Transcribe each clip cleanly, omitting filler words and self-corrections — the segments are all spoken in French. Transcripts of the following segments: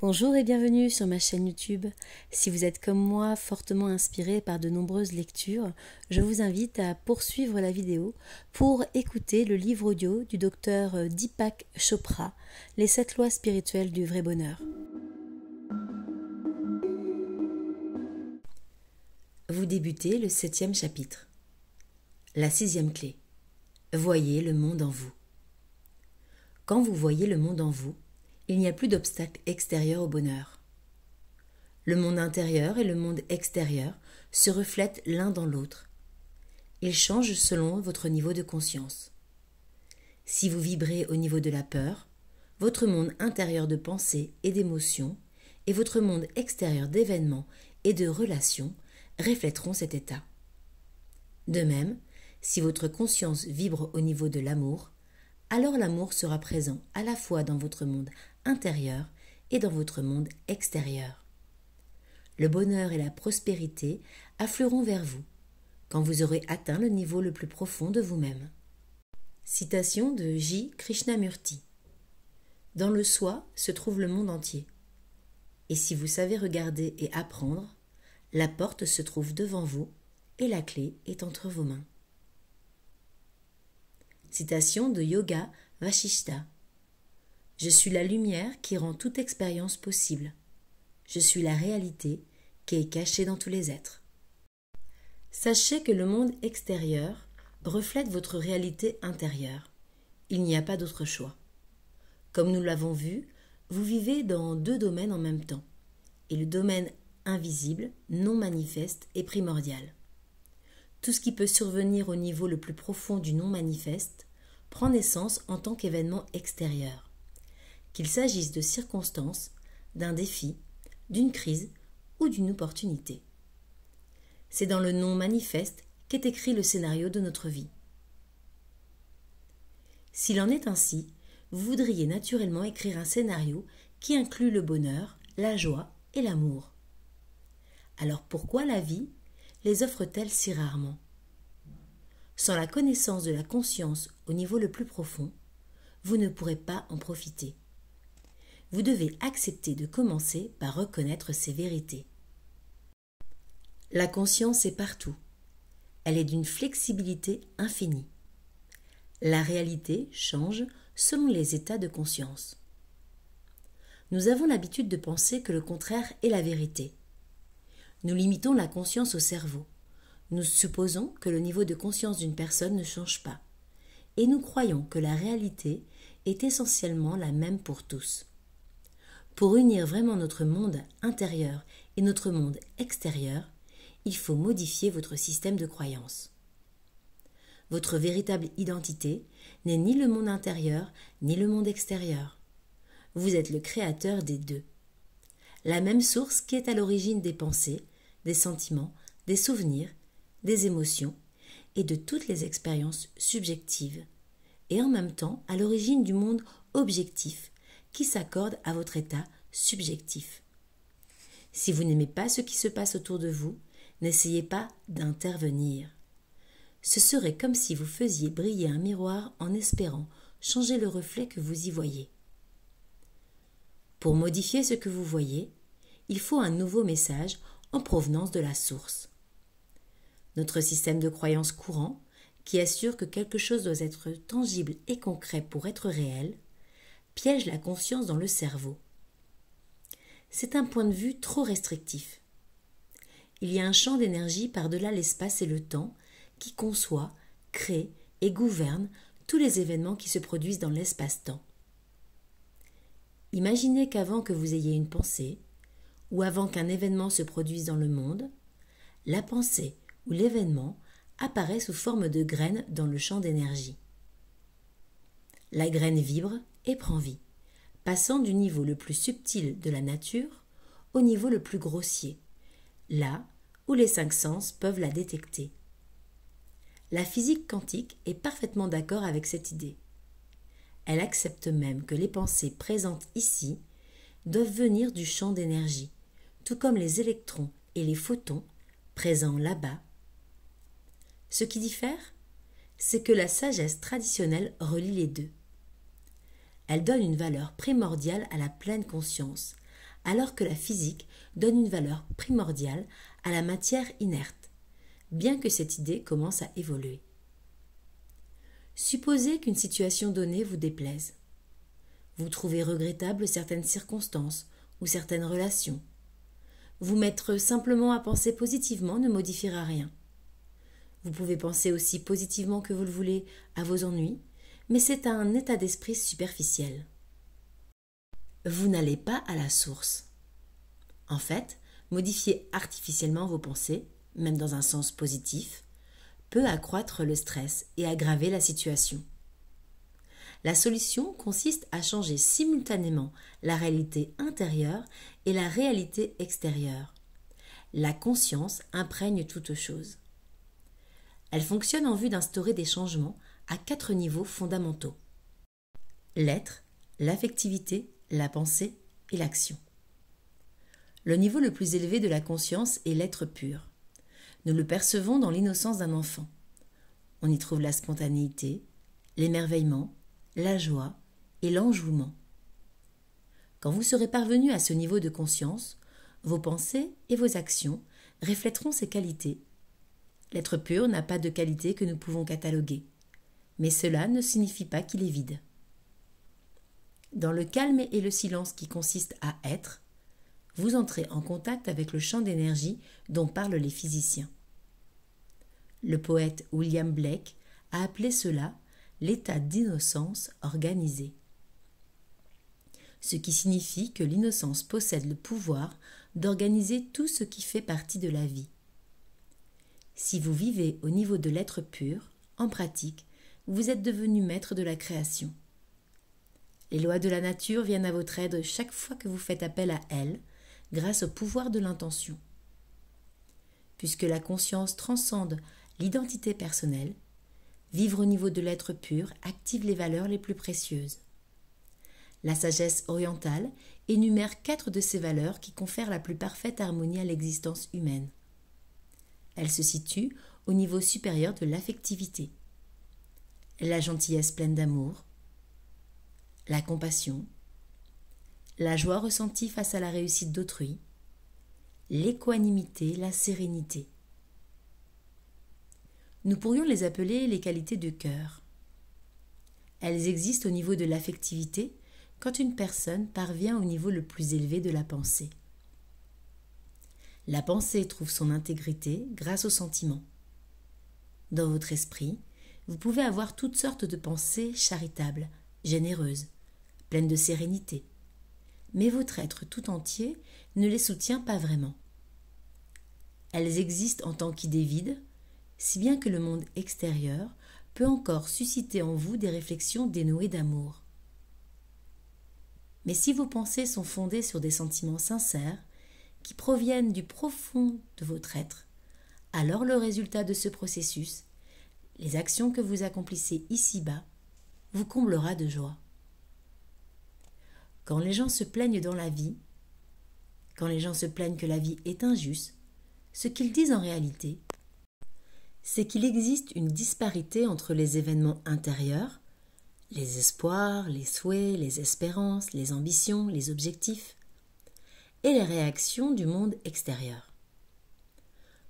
Bonjour et bienvenue sur ma chaîne YouTube. Si vous êtes comme moi fortement inspiré par de nombreuses lectures, je vous invite à poursuivre la vidéo pour écouter le livre audio du docteur Deepak Chopra, Les 7 lois spirituelles du vrai bonheur. Vous débutez le 7e chapitre. La 6e clé. Voyez le monde en vous. Quand vous voyez le monde en vous, il n'y a plus d'obstacle extérieur au bonheur. Le monde intérieur et le monde extérieur se reflètent l'un dans l'autre. Ils changent selon votre niveau de conscience. Si vous vibrez au niveau de la peur, votre monde intérieur de pensée et d'émotion et votre monde extérieur d'événements et de relations reflèteront cet état. De même, si votre conscience vibre au niveau de l'amour, alors l'amour sera présent à la fois dans votre monde intérieur et dans votre monde extérieur. Le bonheur et la prospérité afflueront vers vous quand vous aurez atteint le niveau le plus profond de vous-même. Citation de J. Krishnamurti. Dans le soi se trouve le monde entier. Et si vous savez regarder et apprendre, la porte se trouve devant vous et la clé est entre vos mains. Citation de Yoga Vasishta. Je suis la lumière qui rend toute expérience possible. Je suis la réalité qui est cachée dans tous les êtres. Sachez que le monde extérieur reflète votre réalité intérieure. Il n'y a pas d'autre choix. Comme nous l'avons vu, vous vivez dans deux domaines en même temps, et le domaine invisible, non manifeste, est primordial. Tout ce qui peut survenir au niveau le plus profond du non-manifeste prend naissance en tant qu'événement extérieur, qu'il s'agisse de circonstances, d'un défi, d'une crise ou d'une opportunité. C'est dans le non-manifeste qu'est écrit le scénario de notre vie. S'il en est ainsi, vous voudriez naturellement écrire un scénario qui inclut le bonheur, la joie et l'amour. Alors pourquoi la vie les offre-t-elle si rarement? Sans la connaissance de la conscience au niveau le plus profond, vous ne pourrez pas en profiter. Vous devez accepter de commencer par reconnaître ces vérités. La conscience est partout. Elle est d'une flexibilité infinie. La réalité change selon les états de conscience. Nous avons l'habitude de penser que le contraire est la vérité. Nous limitons la conscience au cerveau. Nous supposons que le niveau de conscience d'une personne ne change pas. Et nous croyons que la réalité est essentiellement la même pour tous. Pour unir vraiment notre monde intérieur et notre monde extérieur, il faut modifier votre système de croyance. Votre véritable identité n'est ni le monde intérieur ni le monde extérieur. Vous êtes le créateur des deux. La même source qui est à l'origine des pensées, des sentiments, des souvenirs, des émotions et de toutes les expériences subjectives, et en même temps à l'origine du monde objectif qui s'accorde à votre état subjectif. Si vous n'aimez pas ce qui se passe autour de vous, n'essayez pas d'intervenir. Ce serait comme si vous faisiez briller un miroir en espérant changer le reflet que vous y voyez. Pour modifier ce que vous voyez, il faut un nouveau message en provenance de la source. Notre système de croyance courant, qui assure que quelque chose doit être tangible et concret pour être réel, piège la conscience dans le cerveau. C'est un point de vue trop restrictif. Il y a un champ d'énergie par-delà l'espace et le temps qui conçoit, crée et gouverne tous les événements qui se produisent dans l'espace-temps. Imaginez qu'avant que vous ayez une pensée, ou avant qu'un événement se produise dans le monde, la pensée ou l'événement apparaît sous forme de graine dans le champ d'énergie. La graine vibre et prend vie, passant du niveau le plus subtil de la nature au niveau le plus grossier, là où les 5 sens peuvent la détecter. La physique quantique est parfaitement d'accord avec cette idée. Elle accepte même que les pensées présentes ici doivent venir du champ d'énergie, tout comme les électrons et les photons présents là-bas. Ce qui diffère, c'est que la sagesse traditionnelle relie les deux. Elle donne une valeur primordiale à la pleine conscience, alors que la physique donne une valeur primordiale à la matière inerte, bien que cette idée commence à évoluer. Supposez qu'une situation donnée vous déplaise. Vous trouvez regrettable certaines circonstances ou certaines relations. Vous mettre simplement à penser positivement ne modifiera rien. Vous pouvez penser aussi positivement que vous le voulez à vos ennuis, mais c'est un état d'esprit superficiel. Vous n'allez pas à la source. En fait, modifier artificiellement vos pensées, même dans un sens positif, peut accroître le stress et aggraver la situation. La solution consiste à changer simultanément la réalité intérieure et la réalité extérieure. La conscience imprègne toute chose. Elle fonctionne en vue d'instaurer des changements à 4 niveaux fondamentaux: l'être, l'affectivité, la pensée et l'action. Le niveau le plus élevé de la conscience est l'être pur. Nous le percevons dans l'innocence d'un enfant. On y trouve la spontanéité, l'émerveillement, la joie et l'enjouement. Quand vous serez parvenu à ce niveau de conscience, vos pensées et vos actions reflèteront ces qualités. L'être pur n'a pas de qualité que nous pouvons cataloguer, mais cela ne signifie pas qu'il est vide. Dans le calme et le silence qui consiste à être, vous entrez en contact avec le champ d'énergie dont parlent les physiciens. Le poète William Blake a appelé cela l'état d'innocence organisée. Ce qui signifie que l'innocence possède le pouvoir d'organiser tout ce qui fait partie de la vie. Si vous vivez au niveau de l'être pur, en pratique, vous êtes devenu maître de la création. Les lois de la nature viennent à votre aide chaque fois que vous faites appel à elles, grâce au pouvoir de l'intention. Puisque la conscience transcende l'identité personnelle, vivre au niveau de l'être pur active les valeurs les plus précieuses. La sagesse orientale énumère 4 de ces valeurs qui confèrent la plus parfaite harmonie à l'existence humaine. Elles se situent au niveau supérieur de l'affectivité. La gentillesse pleine d'amour, la compassion, la joie ressentie face à la réussite d'autrui, l'équanimité, la sérénité. Nous pourrions les appeler les qualités de cœur. Elles existent au niveau de l'affectivité quand une personne parvient au niveau le plus élevé de la pensée. La pensée trouve son intégrité grâce au sentiment. Dans votre esprit, vous pouvez avoir toutes sortes de pensées charitables, généreuses, pleines de sérénité. Mais votre être tout entier ne les soutient pas vraiment. Elles existent en tant qu'idées vides, si bien que le monde extérieur peut encore susciter en vous des réflexions dénuées d'amour. Mais si vos pensées sont fondées sur des sentiments sincères, qui proviennent du profond de votre être, alors le résultat de ce processus, les actions que vous accomplissez ici-bas, vous comblera de joie. Quand les gens se plaignent dans la vie, quand les gens se plaignent que la vie est injuste, ce qu'ils disent en réalité, c'est qu'il existe une disparité entre les événements intérieurs, les espoirs, les souhaits, les espérances, les ambitions, les objectifs, et les réactions du monde extérieur.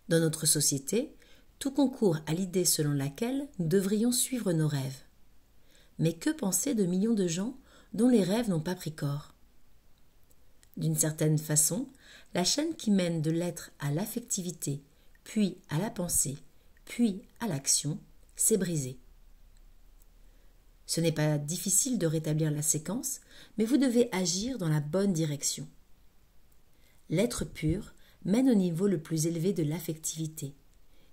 Dans notre société, tout concourt à l'idée selon laquelle nous devrions suivre nos rêves. Mais que penser de millions de gens dont les rêves n'ont pas pris corps? D'une certaine façon, la chaîne qui mène de l'être à l'affectivité, puis à la pensée, puis à l'action, s'est brisée. Ce n'est pas difficile de rétablir la séquence, mais vous devez agir dans la bonne direction. L'être pur mène au niveau le plus élevé de l'affectivité,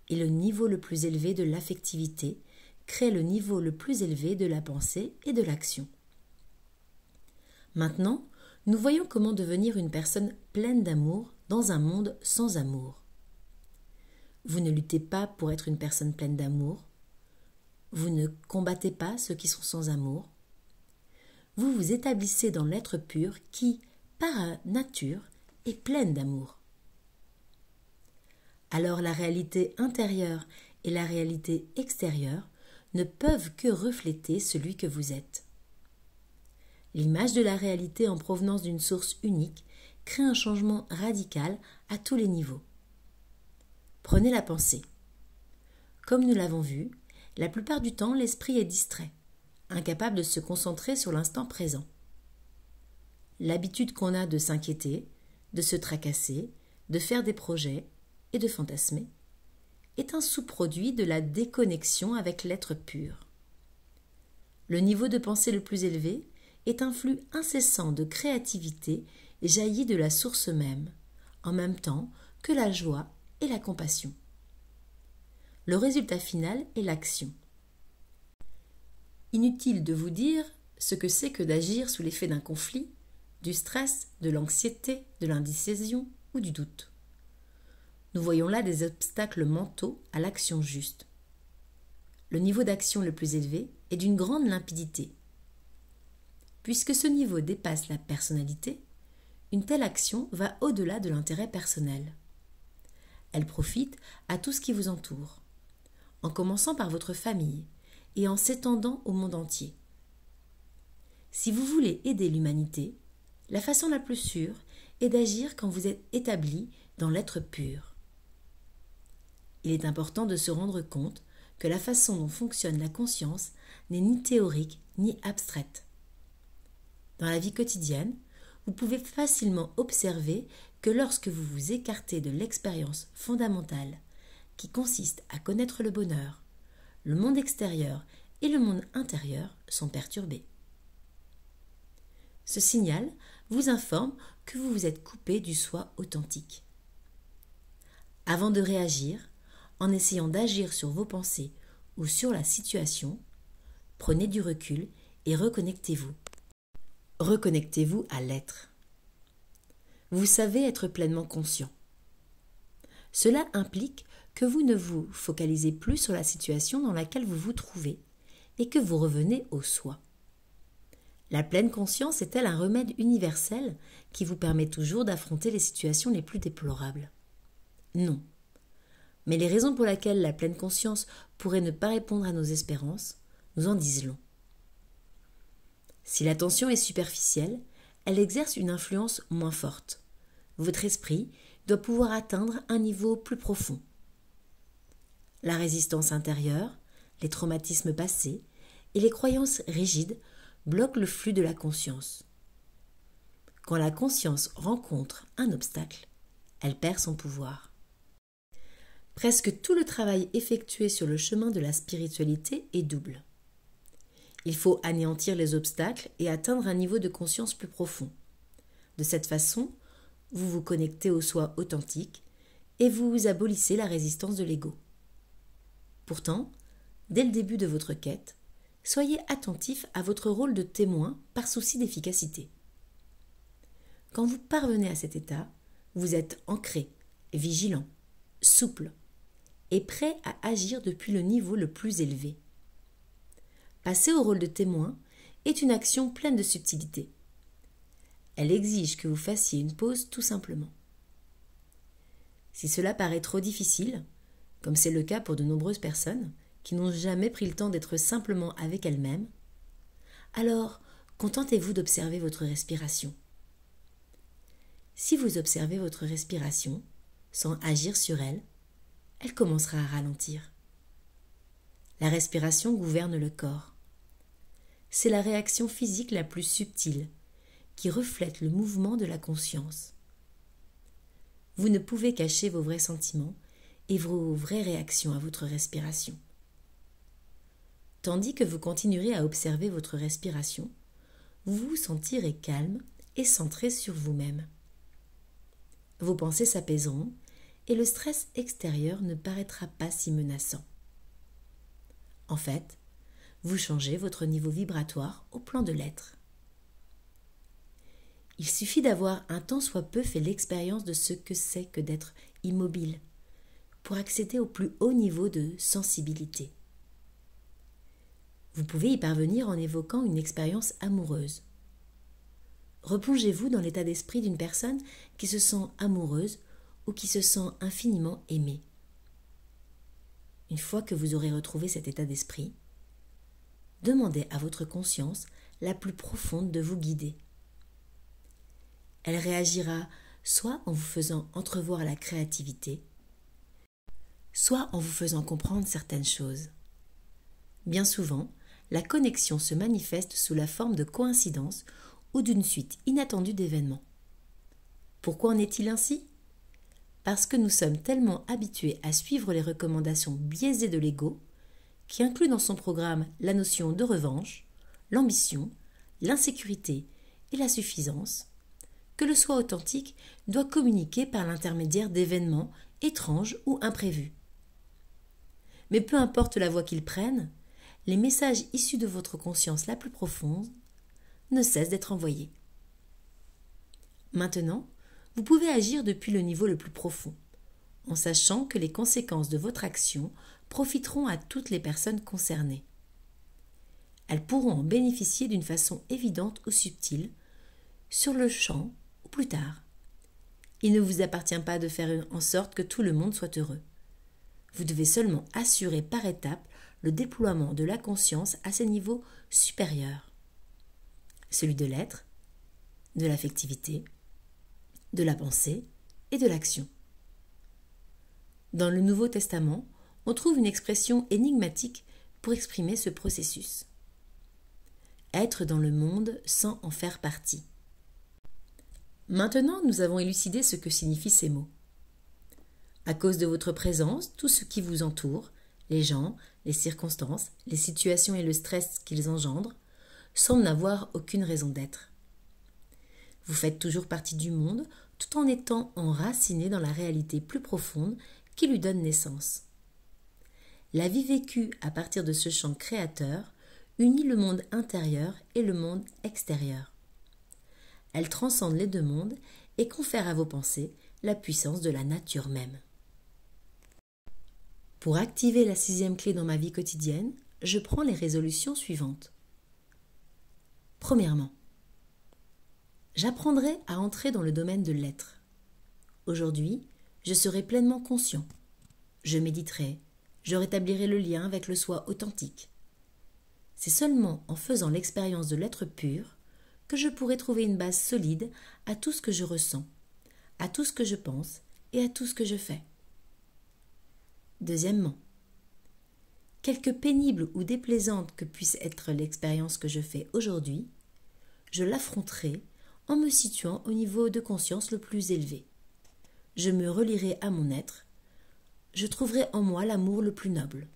et le niveau le plus élevé de l'affectivité crée le niveau le plus élevé de la pensée et de l'action. Maintenant, nous voyons comment devenir une personne pleine d'amour dans un monde sans amour. Vous ne luttez pas pour être une personne pleine d'amour. Vous ne combattez pas ceux qui sont sans amour. Vous vous établissez dans l'être pur qui, par nature, est pleine d'amour. Alors la réalité intérieure et la réalité extérieure ne peuvent que refléter celui que vous êtes. L'image de la réalité en provenance d'une source unique crée un changement radical à tous les niveaux. Prenez la pensée. Comme nous l'avons vu, la plupart du temps, l'esprit est distrait, incapable de se concentrer sur l'instant présent. L'habitude qu'on a de s'inquiéter, de se tracasser, de faire des projets et de fantasmer est un sous-produit de la déconnexion avec l'être pur. Le niveau de pensée le plus élevé est un flux incessant de créativité jailli de la source même temps que la joie et la compassion. Le résultat final est l'action. Inutile de vous dire ce que c'est que d'agir sous l'effet d'un conflit, du stress, de l'anxiété, de l'indécision ou du doute. Nous voyons là des obstacles mentaux à l'action juste. Le niveau d'action le plus élevé est d'une grande limpidité. Puisque ce niveau dépasse la personnalité, une telle action va au-delà de l'intérêt personnel. Elle profite à tout ce qui vous entoure, en commençant par votre famille et en s'étendant au monde entier. Si vous voulez aider l'humanité, la façon la plus sûre est d'agir quand vous êtes établi dans l'être pur. Il est important de se rendre compte que la façon dont fonctionne la conscience n'est ni théorique ni abstraite. Dans la vie quotidienne, vous pouvez facilement observer que lorsque vous vous écartez de l'expérience fondamentale qui consiste à connaître le bonheur, le monde extérieur et le monde intérieur sont perturbés. Ce signal vous informe que vous vous êtes coupé du soi authentique. Avant de réagir, en essayant d'agir sur vos pensées ou sur la situation, prenez du recul et reconnectez-vous. Reconnectez-vous à l'être. Vous savez être pleinement conscient. Cela implique que vous ne vous focalisez plus sur la situation dans laquelle vous vous trouvez et que vous revenez au soi. La pleine conscience est-elle un remède universel qui vous permet toujours d'affronter les situations les plus déplorables? Non. Mais les raisons pour lesquelles la pleine conscience pourrait ne pas répondre à nos espérances nous en disent long. Si l'attention est superficielle, elle exerce une influence moins forte. Votre esprit doit pouvoir atteindre un niveau plus profond. La résistance intérieure, les traumatismes passés et les croyances rigides bloquent le flux de la conscience. Quand la conscience rencontre un obstacle, elle perd son pouvoir. Presque tout le travail effectué sur le chemin de la spiritualité est double. Il faut anéantir les obstacles et atteindre un niveau de conscience plus profond. De cette façon, vous vous connectez au soi authentique et vous abolissez la résistance de l'ego. Pourtant, dès le début de votre quête, soyez attentif à votre rôle de témoin par souci d'efficacité. Quand vous parvenez à cet état, vous êtes ancré, vigilant, souple et prêt à agir depuis le niveau le plus élevé. Passer au rôle de témoin est une action pleine de subtilité. Elle exige que vous fassiez une pause tout simplement. Si cela paraît trop difficile, comme c'est le cas pour de nombreuses personnes qui n'ont jamais pris le temps d'être simplement avec elles-mêmes, alors contentez-vous d'observer votre respiration. Si vous observez votre respiration sans agir sur elle, elle commencera à ralentir. La respiration gouverne le corps. C'est la réaction physique la plus subtile qui reflète le mouvement de la conscience. Vous ne pouvez cacher vos vrais sentiments et vos vraies réactions à votre respiration. Tandis que vous continuerez à observer votre respiration, vous vous sentirez calme et centré sur vous-même. Vos pensées s'apaiseront et le stress extérieur ne paraîtra pas si menaçant. En fait, vous changez votre niveau vibratoire au plan de l'être. Il suffit d'avoir un tant soit peu fait l'expérience de ce que c'est que d'être immobile pour accéder au plus haut niveau de sensibilité. Vous pouvez y parvenir en évoquant une expérience amoureuse. Replongez-vous dans l'état d'esprit d'une personne qui se sent amoureuse ou qui se sent infiniment aimée. Une fois que vous aurez retrouvé cet état d'esprit, demandez à votre conscience la plus profonde de vous guider. Elle réagira soit en vous faisant entrevoir la créativité, soit en vous faisant comprendre certaines choses. Bien souvent, la connexion se manifeste sous la forme de coïncidences ou d'une suite inattendue d'événements. Pourquoi en est-il ainsi ? Parce que nous sommes tellement habitués à suivre les recommandations biaisées de l'ego, qui inclut dans son programme la notion de revanche, l'ambition, l'insécurité et la suffisance, que le soi authentique doit communiquer par l'intermédiaire d'événements étranges ou imprévus. Mais peu importe la voie qu'ils prennent, les messages issus de votre conscience la plus profonde ne cessent d'être envoyés. Maintenant, vous pouvez agir depuis le niveau le plus profond, en sachant que les conséquences de votre action profiteront à toutes les personnes concernées. Elles pourront en bénéficier d'une façon évidente ou subtile, sur le champ ou plus tard. Il ne vous appartient pas de faire en sorte que tout le monde soit heureux. Vous devez seulement assurer par étapes le déploiement de la conscience à ses niveaux supérieurs, celui de l'être, de l'affectivité, de la pensée et de l'action. Dans le Nouveau Testament, on trouve une expression énigmatique pour exprimer ce processus. Être dans le monde sans en faire partie. Maintenant, nous avons élucidé ce que signifient ces mots. À cause de votre présence, tout ce qui vous entoure, les gens, les circonstances, les situations et le stress qu'ils engendrent, semblent n'avoir aucune raison d'être. Vous faites toujours partie du monde tout en étant enraciné dans la réalité plus profonde qui lui donne naissance. La vie vécue à partir de ce champ créateur unit le monde intérieur et le monde extérieur. Elle transcende les deux mondes et confère à vos pensées la puissance de la nature même. Pour activer la 6e clé dans ma vie quotidienne, je prends les résolutions suivantes. Premièrement, j'apprendrai à entrer dans le domaine de l'être. Aujourd'hui, je serai pleinement conscient. Je méditerai, je rétablirai le lien avec le soi authentique. C'est seulement en faisant l'expérience de l'être pur que je pourrai trouver une base solide à tout ce que je ressens, à tout ce que je pense et à tout ce que je fais. Deuxièmement, quelque pénible ou déplaisante que puisse être l'expérience que je fais aujourd'hui, je l'affronterai en me situant au niveau de conscience le plus élevé. Je me relierai à mon être, je trouverai en moi l'amour le plus noble.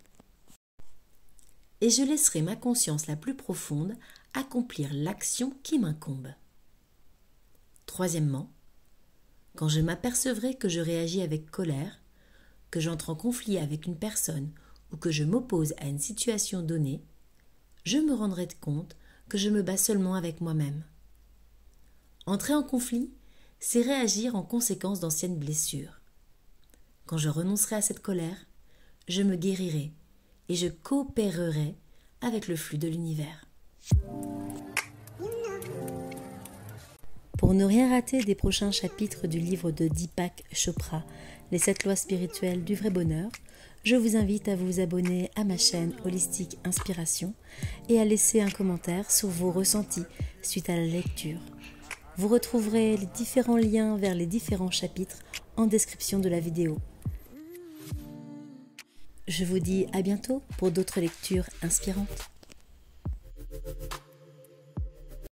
Et je laisserai ma conscience la plus profonde accomplir l'action qui m'incombe. Troisièmement, quand je m'apercevrai que je réagis avec colère, que j'entre en conflit avec une personne ou que je m'oppose à une situation donnée, je me rendrai compte que je me bats seulement avec moi-même. Entrer en conflit, c'est réagir en conséquence d'anciennes blessures. Quand je renoncerai à cette colère, je me guérirai et je coopérerai avec le flux de l'univers. Pour ne rien rater des prochains chapitres du livre de Deepak Chopra, Les 7 lois spirituelles du vrai bonheur, je vous invite à vous abonner à ma chaîne Holistique Inspiration et à laisser un commentaire sur vos ressentis suite à la lecture. Vous retrouverez les différents liens vers les différents chapitres en description de la vidéo. Je vous dis à bientôt pour d'autres lectures inspirantes.